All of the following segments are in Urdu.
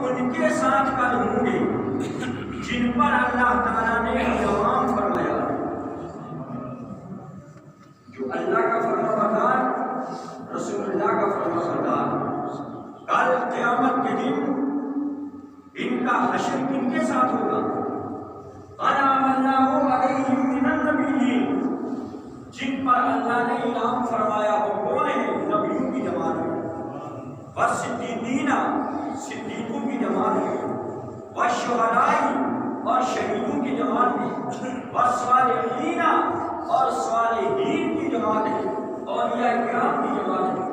ان کے ساتھ کل ہوں گے جن پر اللہ تعالیٰ نے انعام فرمایا، جو اللہ کا فرما بردار، رسول اللہ کا فرما بردار۔ کل قیامت کے دن ان کا حشر کن کے ساتھ ہوگا؟ انعم اللہ علیہم من النبیین، جن پر اللہ نے انعام فرمایا وہ کون ہیں؟ نبیوں کی جماعت ہے، والصدیقین، صدیقوں کی جماعت ہے، والشہداء، اور شہیدوں کی جماعت ہے، والصالحین، اور صالحین کی جماعت ہے، اولیاء کرام کی جماعت ہے،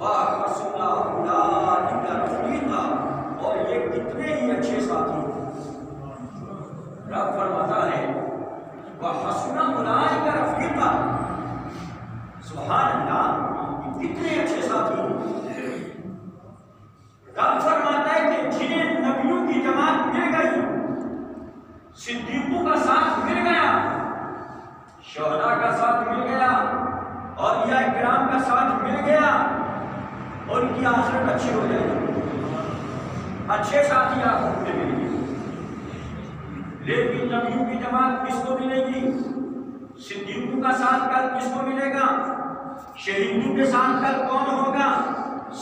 وحسن اولئک رفیقا، اور یہ کتنے ہی اچھے ساتھی ہیں۔ رب فرماتا ہے وحسن اولئک رفیقا، سبحان اللہ، کتنے اچھے ساتھی ہیں۔ رب فرماتا ہے کہ جنہیں نبیوں کی جماعت مل گئی، صدیقوں کا ساتھ مل گیا، شہداء کا ساتھ مل گیا، اولیاء کرام کا ساتھ مل گیا، اور ان کی آخرت اچھی ہو جائے گی، اچھے ساتھی آخرت میں ملیں گے۔ لیکن نبیوں کی جماعت کس کو ملے گی؟ صدیقوں کا ساتھ کل کس کو ملے گا؟ شہیدوں کے ساتھ کل کون ہوگا؟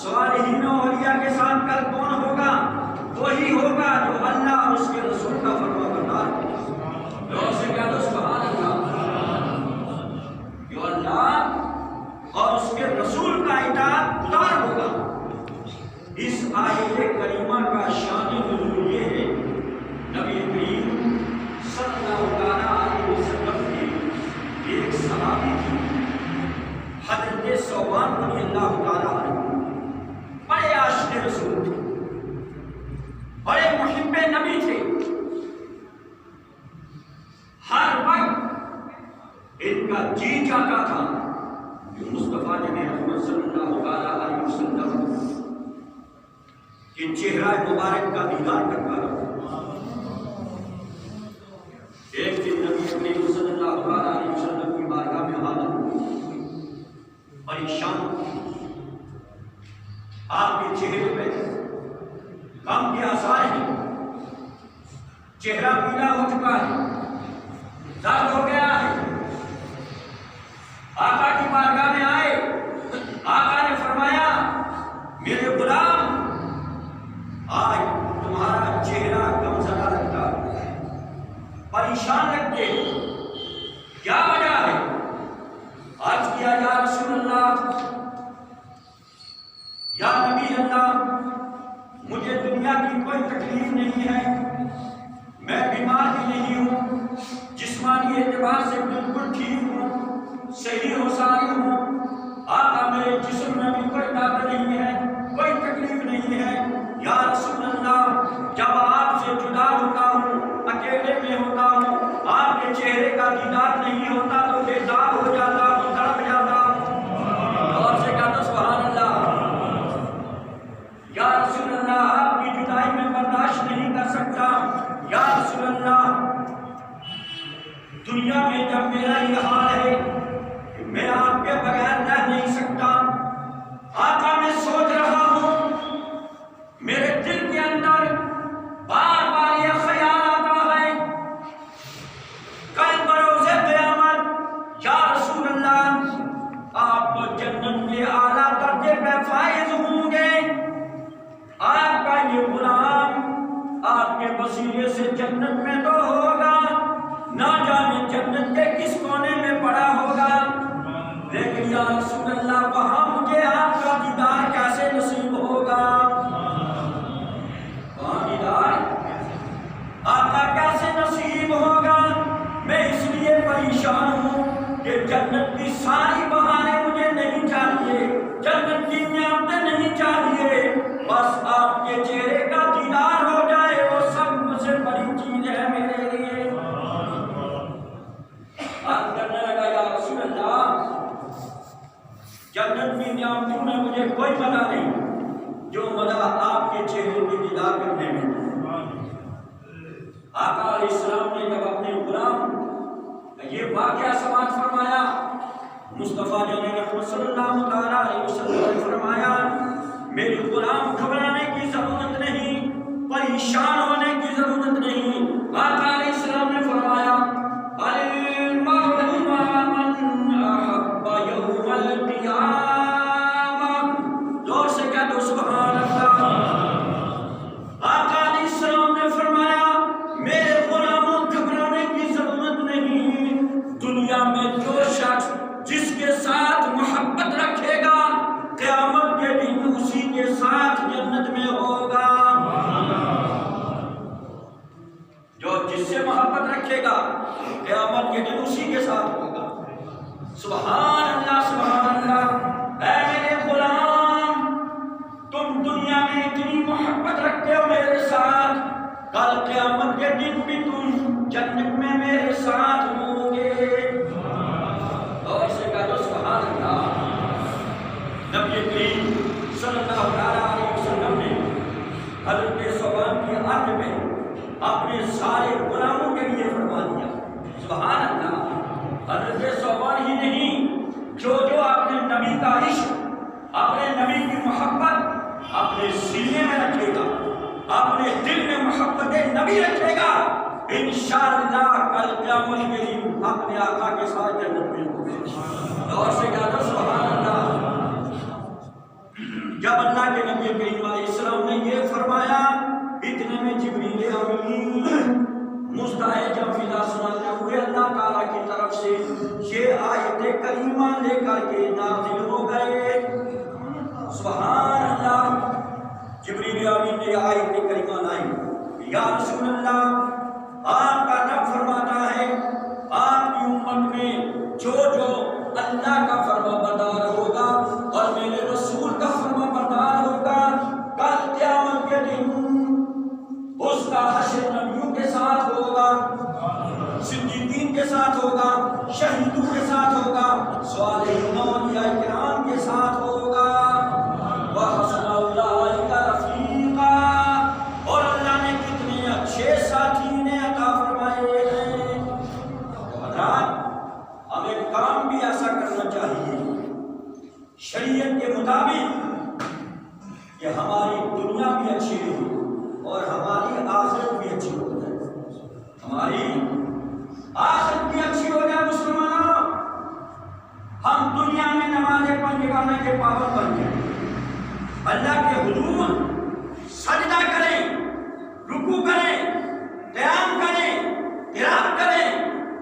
صالحین و اولیاء کے ساتھ کل کون ہوگا؟ وہی ہوگا جو اللہ اور اس کے رسول کا فرما بردار ہے۔ لوگ سے کہہ دو سبحان اللہ، جو اللہ اور اس کے رسول کا اطاعت گزار ہوگا۔ اس آیت کریمہ کا شان نزول یہ ہے، نبی کریم صلی اللہ علیہ وسلم کی ایک صحابی تھی، حضرت ثوبان رضی اللہ تعالیٰ عنہ، بڑے عاشق رسول تھے، بڑے محب نبی تھے، ہر وقت ان کا جی چاہتا تھا کہ مصطفیٰ جناب محمد صلی اللہ علیہ وسلم کہ چہرہ مبارک کا دیدار کرتا رہا۔ ایک دن نبی کریم صلی اللہ علیہ وسلم کی بارگاہ میں حاضر ہوئے، پریشان، آپ کے چہرے پہ غم کے آثار ہیں، چہرہ پیلا ہو چکا ہے، درد ہو گیا ہے۔ آقا کی بارگاہ میں آئے، آقا نے فرمایا میرے غلام، آج تمہارا چہرہ غمزدہ لگتا ہے، پریشان لگتے ہو، کیا وجہ ہے؟ عرض کیا یا رسول اللہ، یا نبی اللہ، مجھے دنیا کی کوئی تکلیف نہیں ہے، میں بیمار بھی نہیں ہوں، جسمانی اعتبار سے بالکل ٹھیک ہوں، صحیح و سالم ہوں، آقا میرے جسم میں بھی کوئی درد نہیں ہے، کوئی تکلیف نہیں ہے۔ یا رسول اللہ، جب آپ سے جدا ہوتا ہوں، اکیلے میں ہوتا ہوں، آپ کے چہرے کا دیدار نہیں ہوتا تو بیزار ہو جاتا ہوں، تڑپ جاتا ہوں، اور سے کہتا سبحان اللہ۔ یا رسول اللہ، آپ کی جدائی میں برداشت نہیں کر سکتا۔ یا رسول اللہ، دنیا میں جب میرا یہ حال ہے کہ میں آپ کے بغیر رہ نہیں سکتا، آقا میں سوچ رہا ہوں، میرے دل کے اندر بار بار یہ خیال آتا ہے، کل بروز قیامت یا رسول اللہ آپ تو جنت کے اعلیٰ درجے پہ فائز ہوں گے، آپ کا یہ غلام آپ کے وسیلے سے جنت میں تو ہوگا، نہ جانے جنت کے کس کونے میں پڑا ہوگا، لیکن یا رسول اللہ وہاں مجھے آپ کا دیدار کیسے نصیب ہوگا؟ وہاں دیدار آقا کیسے نصیب ہوگا؟ میں اس لیے پریشان ہوں کہ جنت کی ساری بہانے مجھے نہیں چاہیے، جنت کی نعمتیں نہیں چاہیے، بس آپ کے چہرے کا دیدار ہو جائے، وہ سب مجھ سے بڑی چیز ہے میرے لیے۔ بات کرنے لگا یا رسول اللہ، جنت کی نعمتوں میں مجھے کوئی مزہ نہیں جو مزہ آپ کے چہرے کے دیدار کرنے میں۔ آقا علیہ السلام نے جب اپنے غلام یہ واقعہ سماعت فرمایا، مصطفیٰ جناب صلی اللہ علیہ وسلم نے فرمایا میرے غلام گھبرانے کی ضرورت نہیں، پریشان ہونے کی ضرورت نہیں. آقا علیہ السلام نے فرمایا المرء مع من احب یوم القیامہ. زور سے کہہ دو سبحان اللہ. آقا علیہ السلام نے فرمایا میرے غلاموں گھبرانے کی ضرورت نہیں. دنیا میں جو شخص جس کے ساتھ محبت رکھے گا قیامت کے دن اسی کے ساتھ جنت میں ہوگا. جو جس سے محبت رکھے گا قیامت کے دن اسی کے ساتھ ہوگا. سبحان اللہ سبحان اللہ. اے میرے غلام تم دنیا میں اتنی محبت رکھتے ہو میرے ساتھ, کل قیامت کے دن بھی تم جنت میں میرے ساتھ ہوں گے. اور سے کہا جو سبحان اللہ. نبی کریم صلی اللہ علیہ وسلم نے حضرت ثوبان کی عرض میں اپنے سارے غلاموں کے لیے فرما دیا. سبحان اللہ. حضرت ثوبان ہی نہیں, جو اپنے نبی کا عشق, اپنے نبی کی محبت اپنے سینے میں رکھے گا, اپنے دل میں محبت نبی رکھے گا, انشاءاللہ کل قیامت کے دن اپنے آقا کے ساتھ جنت میں ہوگا. اور سے کہا سبحان اللہ. جب اللہ کے نبی کریم علیہ السلام نے یہ فرمایا اتنے میں جبریل امین مستعجل فضا سناتے ہوئے اللہ تعالیٰ کی طرف سے یہ آیت کریمہ لے کر کے نازل ہو گئے. سبحان اللہ. جبریل امین نے آیت کریمہ لائی. یا رسول اللہ آپ کا رب فرماتا ہے آپ کی امت میں جو اللہ کا فرما بردار ہوگا اور میرے رسول کا فرما بردار ہوگا کل قیامت کے دن اس کا حشر نبیوں کے ساتھ ہوگا, صدیقین کے ساتھ ہوگا, شہیدوں کے ساتھ ہوگا, صالحین اولیاء کرام کے ساتھ ہوگا. وحسن اولئک رفیقا. اور اللہ نے کتنے اچھے ساتھی انہیں عطا فرمائے ہیں. حضرات ہمیں کام بھی ایسا کرنا چاہیے شریعت کے مطابق کہ ہماری دنیا بھی اچھی رہے اور ہماری آخرت بھی اچھی ہو جائے. ہماری آخرت بھی اچھی ہو جائے. مسلمانوں ہم دنیا میں نمازیں پڑھنے والے کے پابند بن جائیں, اللہ کے حضور سجدہ کریں, رکوع کریں, قیام کریں, قرات کریں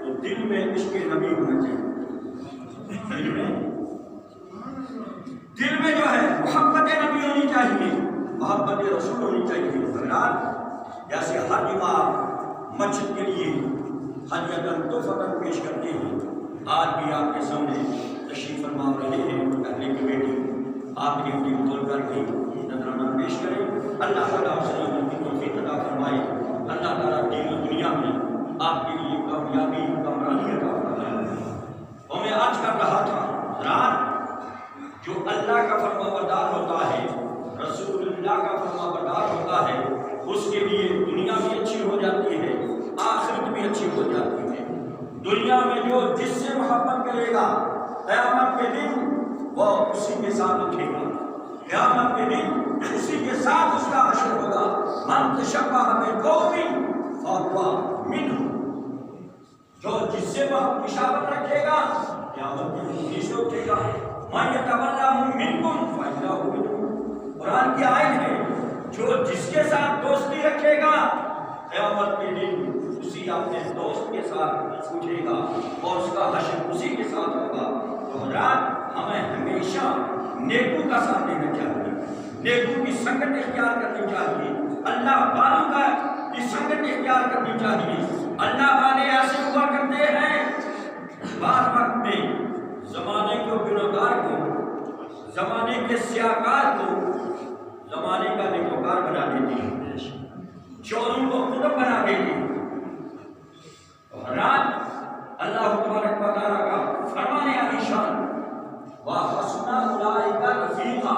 تو دل میں عشق نبی ہونا چاہیے. دل میں جو ہے محبت نبی ہونی چاہیے, محبت رسول ہونی چاہیے. جیسے ہر جمعہ مسجد کے لیے ہدیۃ تحفۃ پیش کرتے ہیں, آج بھی آپ کے سامنے تشریف فرما رہے ہیں. پہلے کی بیٹی آپ کی ڈیوٹی کھول کر کے نذرانہ پیش کریں. اللہ تعالیٰ آپ سے کی توفیق عطا فرمائے. اللہ تعالیٰ دین و دنیا میں آپ کے لیے کامیابی کامرانی عطا فرمائے. اور میں آج کر رہا تھا رات جو اللہ کا فرما بردار ہوتا ہے, رسول اللہ کا فرما بردار ہوتا ہے, اس کے لیے دنیا بھی اچھی ہو جاتی ہے, آخرت بھی اچھی ہو جاتی ہے. دنیا میں جو جس سے محبت کرے گا قیامت کے دن وہ اسی کے ساتھ اٹھے گا. قیامت کے دن اسی کے ساتھ اس کا حشر ہوگا. من تشبہ بقوم فهو منهم. جو جس سے مشابہت رکھے گا قیامت کے دن اسی سے اٹھے گا. من يتولهم منكم فإنه منهم. قرآن کی آیت ہے جو جس کے ساتھ دوستی رکھے گا قیامت کے دن اسی اپنے دوست کے ساتھ اٹھے گا اور اس کا حشر اسی کے ساتھ ہوگا. تو حضرات ہمیں ہمیشہ نیکوں کا ساتھ دینا چاہیے, نیکوں کی سنگت اختیار کرنی چاہیے, اللہ والوں کا کی سنگت اختیار کرنی چاہیے. اللہ والے ایسے ہوا کرتے ہیں بعض وقت میں زمانے کو گنہگار کو, زمانے کے سیاکار کو زمانے کا نیکوکار بنا دیتی ہے, چوروں کو قطب بنا دیتی ہے. حضرات اللہ تبارک و تعالیٰ کا فرمان علی شان وَحَسُنَ أُولَٰئِكَ رَفِیقًا.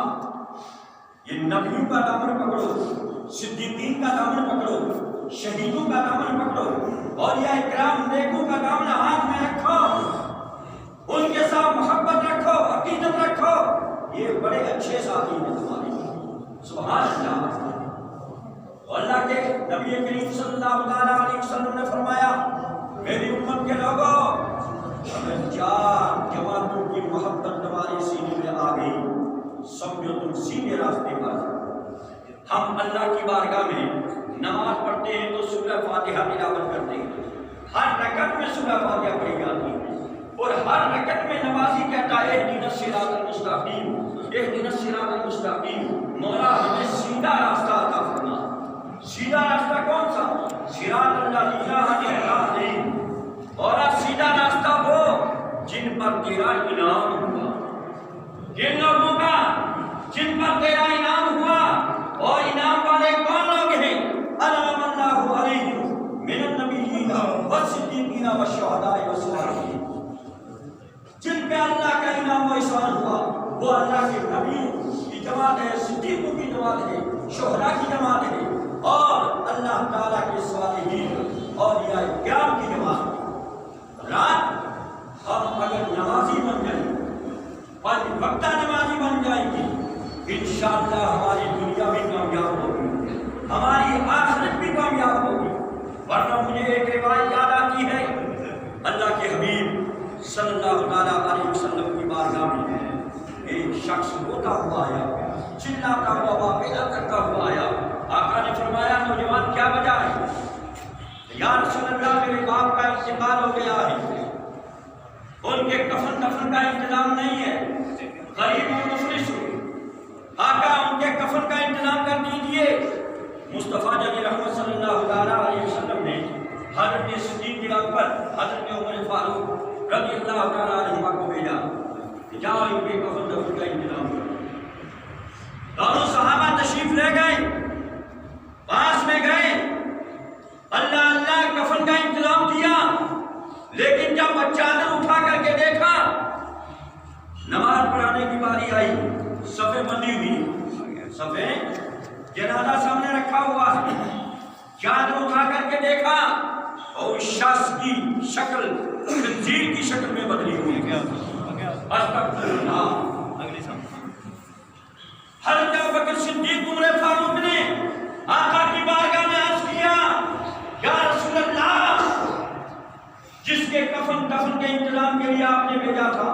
یہ نبیوں کا دامن پکڑو, صدیقین کا دامن پکڑو, شہیدوں کا دامن پکڑو, اولیاء کرام نیکوں کا دامن ہاتھ میں رکھو, ان کے ساتھ محبت رکھو, عقیدت رکھو. یہ بڑے اچھے ساتھی ہیں تمہارے. سبحان اللہ. اللہ کے نبی کریم صلی اللہ علیہ وسلم نے فرمایا میری امت کے لوگوں اگر 4 جماعتوں کی محبت تمہارے سینے میں آ گئی سمجھو تم سیدھے راستے پر ہم اللہ کی بارگاہ میں نماز پڑھتے ہیں تو سورہ فاتحہ تلاوت کرتے ہیں ہر رکعت میں سورہ فاتحہ پڑھی جاتی ہے اور ہر رکعت میں نمازی کہتا ہے اہدنا الصراط المستقیم اہدنا الصراط المستقیم مولا ہمیں سیدھا راستہ عطا فرما سیدھا راستہ کون سا صراط الذین انعمت علیہم مولا سیدھا راستہ وہ جن پر تیرا انعام ہوا جن لوگوں کا جن پر تیرا انعام ہوا اور انعام والے کون لوگ ہیں انعم اللہ علیہم من النبیین والصدیقین والشہداء والصالحین جن پہ اللہ کا انعام و احسان ہوا وہ اللہ کے نبیوں کی جماعت ہے صدیقوں کی جماعت ہے شہداء کی جماعت ہے اور اللہ تعالیٰ کے صالحین اولیاء کرام کی جماعت ہے رات ہم اگر نمازی بن جائیں اور وقتہ نمازی بن جائیں گے انشاءاللہ ہماری دنیا بھی کامیاب ہوگی ہماری آخرت بھی کامیاب ہوگی ورنہ مجھے ایک روایت یاد آتی ہے اللہ کے حبیب صلی اللہ علیہ وسلم کی بارگاہ میں ایک شخص روتا ہوا آیا چلاتا ہوا واقعہ کرتا ہوا آیا آقا نے فرمایا نوجوان کیا وجہ ہے یا رسول اللہ میرے باپ کا انتقال ہو گیا ہے ان کے کفن دفن کا انتظام نہیں ہے غریب و مفلس آقا ان کے کفن کا انتظام کر دیجئے مصطفیٰ جنی رحمت صلی اللہ علیہ وسلم نے حضرت صدیق اکبر حضرت عمر فاروق رضی اللہ تعالیٰ عنہ کو بھیجا کہ جاؤ ان کے کفن دفن کا انتظام کرو دونوں صحابہ تشریف لے گئے پاس میں گئے اللہ اللہ کفن کا انتظام کیا لیکن جب چادر اٹھا کر کے دیکھا نماز پڑھانے کی باری آئی صفیں بندی ہوئی صفیں جنازہ سامنے رکھا ہوا چادر اٹھا کر کے دیکھا اور شخص کی شکل خنزیر کی شکل میں بدلی ہوئی استغفر اللہ حضرت ابوبکر صدیق عمر فاروق نے آقا کی بارگاہ میں عرض کیا یا رسول اللہ جس کے کفن دفن کے انتظام کے لیے آپ نے بھیجا تھا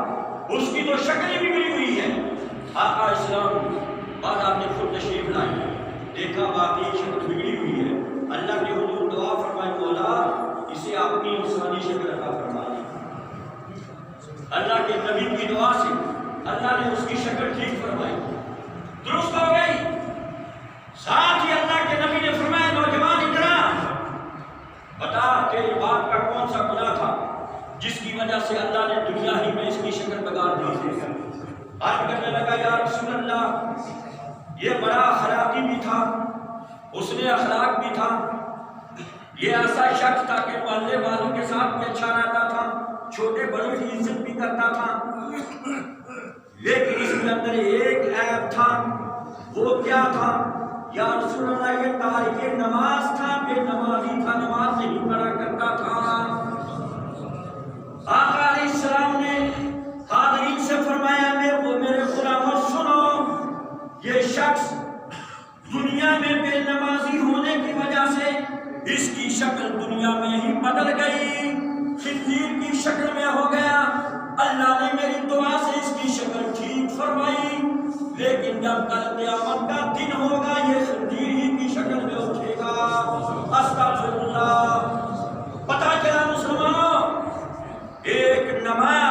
اس کی تو شکل ہی بگڑی ہوئی ہے آقا اسلام بعد آپ نے خود تشریف لائی دیکھا باقی شکل بگڑی ہوئی ہے اللہ کے حضور دعا فرمائے مولا اسے اپنی انسانی شکل عطا فرمائے اللہ کے نبی کی دعا سے اللہ نے اس کی شکل ٹھیک فرمائی درست ہو گئی ساتھ ہی اللہ کے نبی نے فرمایا نوجوان ادھر بتا تیرے باپ کا کون سا گناہ تھا جس کی وجہ سے اللہ نے دنیا ہی میں اس کی شکل بگاڑ دی عرض کرنے لگا یا رسول اللہ یہ بڑا اخلاقی بھی تھا اس نے اخلاق بھی تھا یہ ایسا شخص تھا کہ محلے والوں کے ساتھ بھی اچھا رہتا تھا چھوٹے بڑوں کی عزت بھی کرتا تھا لیکن اس کے اندر ایک عیب تھا وہ کیا تھا یا رسول اللہ یہ تارک نماز تھا بے نمازی تھا نماز نہیں پڑھا کرتا تھا آقا علیہ السلام نے حاضرین سے فرمایا میرے غلاموں سنو یہ شخص دنیا میں بے نمازی ہونے کی وجہ سے اس کی شکل دنیا میں ہی بدل گئی خنزیر کی شکل میں ہو گیا اللہ نے میری دعا سے اس کی شکل ٹھیک فرمائی لیکن جب کل قیامت کا دن ہوگا یہ خنزیر ہی کی شکل میں اٹھے گا استغفر اللہ پتہ چلا مسلمانوں ایک نماز